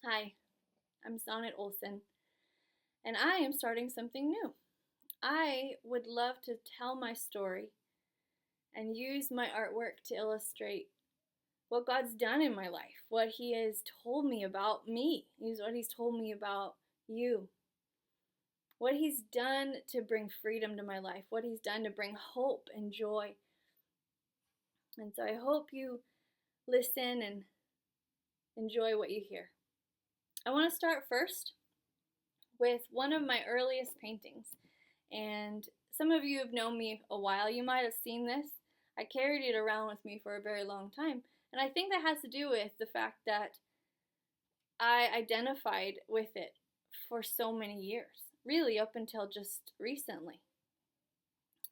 Hi, I'm Sonnet Olsen, and I am starting something new. I would love to tell my story and use my artwork to illustrate what God's done in my life, what He has told me about me, what He's told me about you, what He's done to bring freedom to my life, what He's done to bring hope and joy. And so I hope you listen and enjoy what you hear. I want to start first with one of my earliest paintings. And some of you have known me a while. You might have seen this. I carried it around with me for a very long time. And I think that has to do with the fact that I identified with it for so many years, really up until just recently.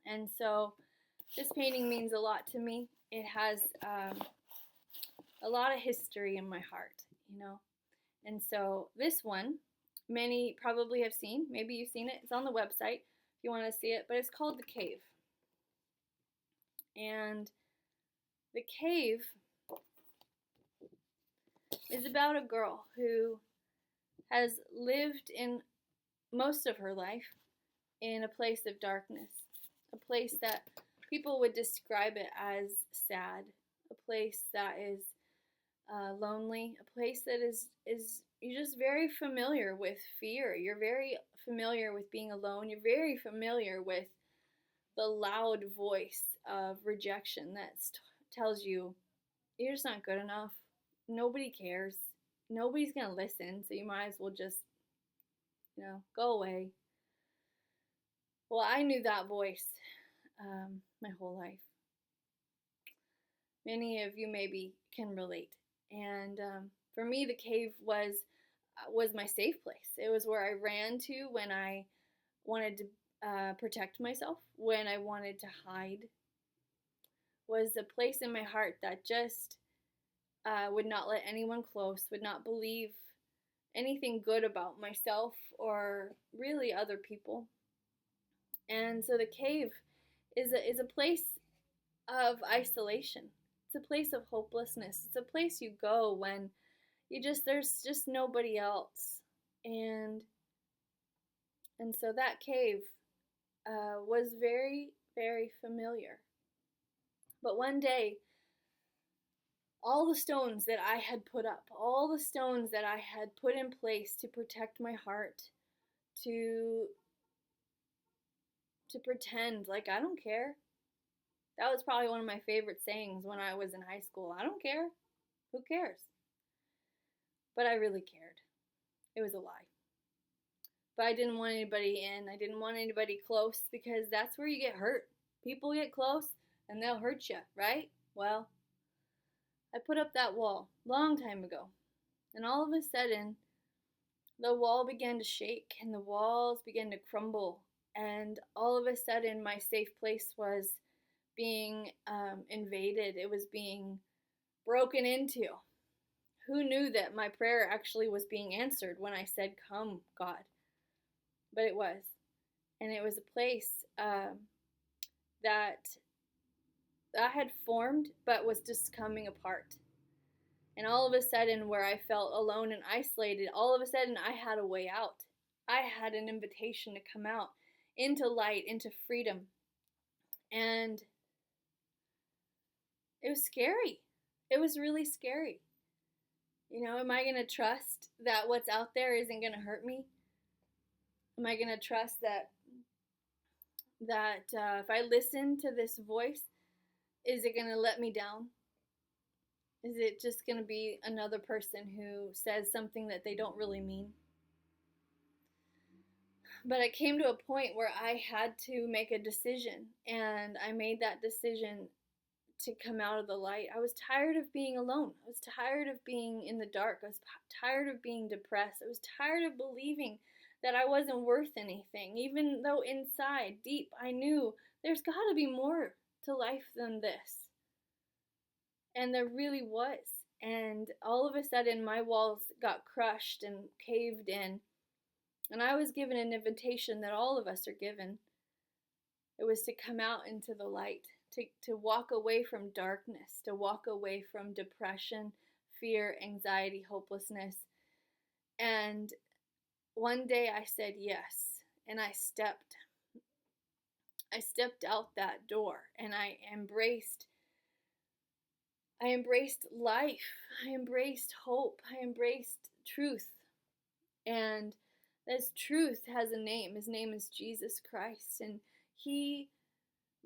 And so this painting means a lot to me. It has a lot of history in my heart. And so this one, many probably have seen. Maybe you've seen it. It's on the website if you want to see it. But it's called The Cave. And The Cave is about a girl who has lived in most of her life in a place of darkness, a place that people would describe it as sad, a place that is lonely, a place that is you're just very familiar with fear. You're very familiar with being alone. You're very familiar with the loud voice of rejection that tells you you're just not good enough. Nobody cares. Nobody's going to listen, so you might as well just, go away. Well, I knew that voice my whole life. Many of you maybe can relate. And for me, the cave was my safe place. It was where I ran to when I wanted to protect myself, when I wanted to hide. Was a place in my heart that just would not let anyone close, would not believe anything good about myself or really other people. And so the cave is a place of isolation. It's a place of hopelessness. It's a place you go when there's just nobody else. And so that cave was very, very familiar. But one day, all the stones that I had put up, all the stones that I had put in place to protect my heart, to pretend like I don't care. That was probably one of my favorite sayings when I was in high school. I don't care. Who cares? But I really cared. It was a lie. But I didn't want anybody in. I didn't want anybody close because that's where you get hurt. People get close and they'll hurt you, right? Well, I put up that wall long time ago. And all of a sudden, the wall began to shake and the walls began to crumble. And all of a sudden, my safe place was being invaded. It was being broken into. Who knew that my prayer actually was being answered when I said, "Come, God"? But it was. And it was a place that I had formed but was just coming apart. And all of a sudden, where I felt alone and isolated, all of a sudden I had a way out. I had an invitation to come out into light, into freedom. And it was scary. It was really scary. Am I going to trust that what's out there isn't going to hurt me? Am I going to trust that if I listen to this voice, is it going to let me down? Is it just going to be another person who says something that they don't really mean? But I came to a point where I had to make a decision, and I made that decision to come out of the light. I was tired of being alone. I was tired of being in the dark. I was tired of being depressed. I was tired of believing that I wasn't worth anything, even though inside, deep, I knew there's got to be more to life than this. And there really was. And all of a sudden, my walls got crushed and caved in. And I was given an invitation that all of us are given. It was to come out into the light, to walk away from darkness, to walk away from depression, fear, anxiety, hopelessness, And one day I said yes, and I stepped out that door, and I embraced life. I embraced hope. I embraced truth. And this truth has a name. His name is Jesus Christ. And he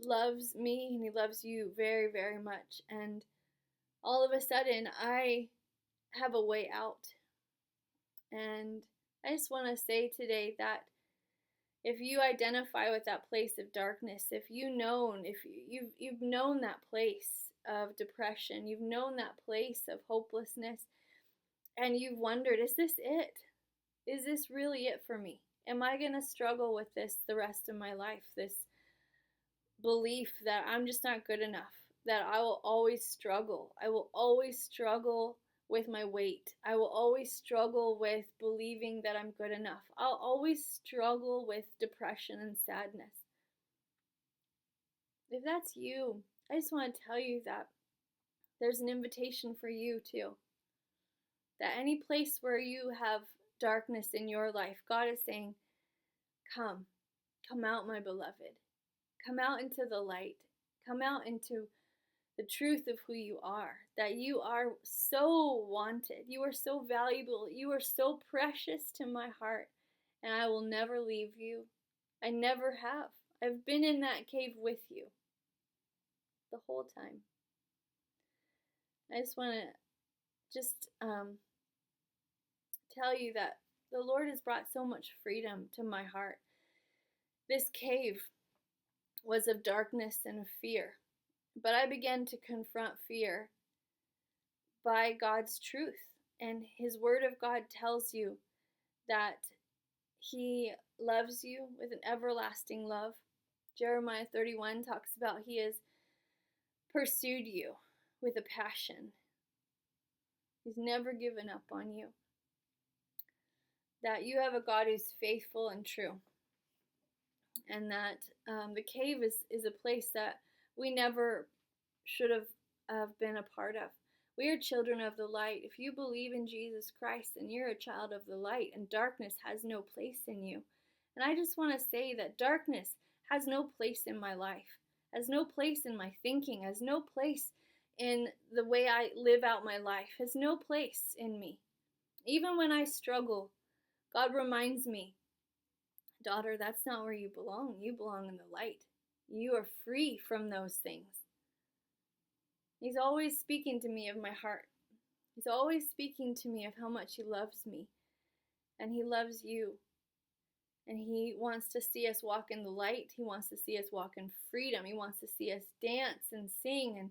loves me and he loves you very, very much. And all of a sudden, I have a way out. And I just want to say today that if you identify with that place of darkness, if you've known that place of depression, you've known that place of hopelessness, and you've wondered, is this it? Is this really it for me? Am I going to struggle with this the rest of my life? This belief that I'm just not good enough, that I will always struggle. I will always struggle with my weight. I will always struggle with believing that I'm good enough. I'll always struggle with depression and sadness. If that's you, I just want to tell you that there's an invitation for you too. That any place where you have darkness in your life, God is saying, come out, my beloved. Come out into the light. Come out into the truth of who you are, that you are so wanted. You are so valuable. You are so precious to my heart, and I will never leave you. I never have. I've been in that cave with you the whole time. I just want to tell you that the Lord has brought so much freedom to my heart. This cave was of darkness and of fear. But I began to confront fear by God's truth. And his word of God tells you that he loves you with an everlasting love. Jeremiah 31 talks about he has pursued you with a passion. He's never given up on you. That you have a God who's faithful and true. And that the cave is a place that we never should have been a part of. We are children of the light. If you believe in Jesus Christ, then you're a child of the light, and darkness has no place in you. And I just want to say that darkness has no place in my life, has no place in my thinking, has no place in the way I live out my life, has no place in me. Even when I struggle, God reminds me, daughter, that's not where you belong. You belong in the light. You are free from those things. He's always speaking to me of my heart. He's always speaking to me of how much he loves me. And he loves you. And he wants to see us walk in the light. He wants to see us walk in freedom. He wants to see us dance and sing and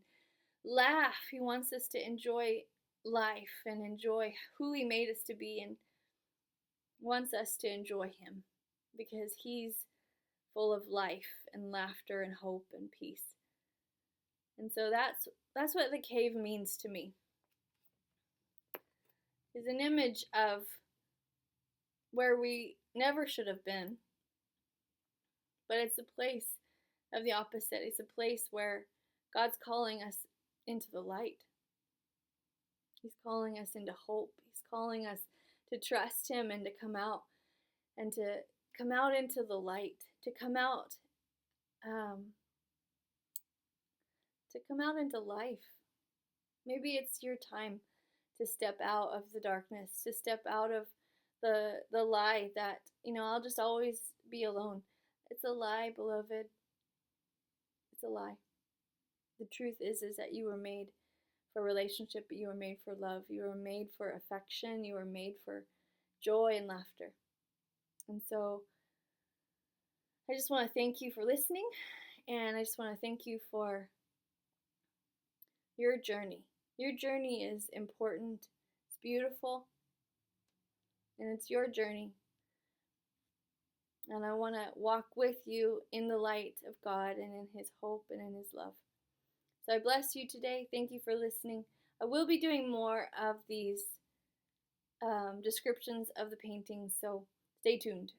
laugh. He wants us to enjoy life and enjoy who he made us to be, and wants us to enjoy him because he's full of life and laughter and hope and peace. And so that's what the cave means to me. It's an image of where we never should have been, but it's a place of the opposite. It's a place where God's calling us into the light. He's calling us into hope. He's calling us to trust him and to come out into the light, to come out into life. Maybe it's your time to step out of the darkness, to step out of the lie that, I'll just always be alone. It's a lie, beloved. It's a lie. The truth is that you were made for relationship, but you were made for love. You were made for affection. You were made for joy and laughter. And so I just want to thank you for listening, and I just want to thank you for your journey. Your journey is important. It's beautiful. And it's your journey. And I want to walk with you in the light of God and in his hope and in his love. So I bless you today. Thank you for listening. I will be doing more of these descriptions of the paintings, so stay tuned.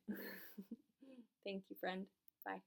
Thank you, friend. Bye.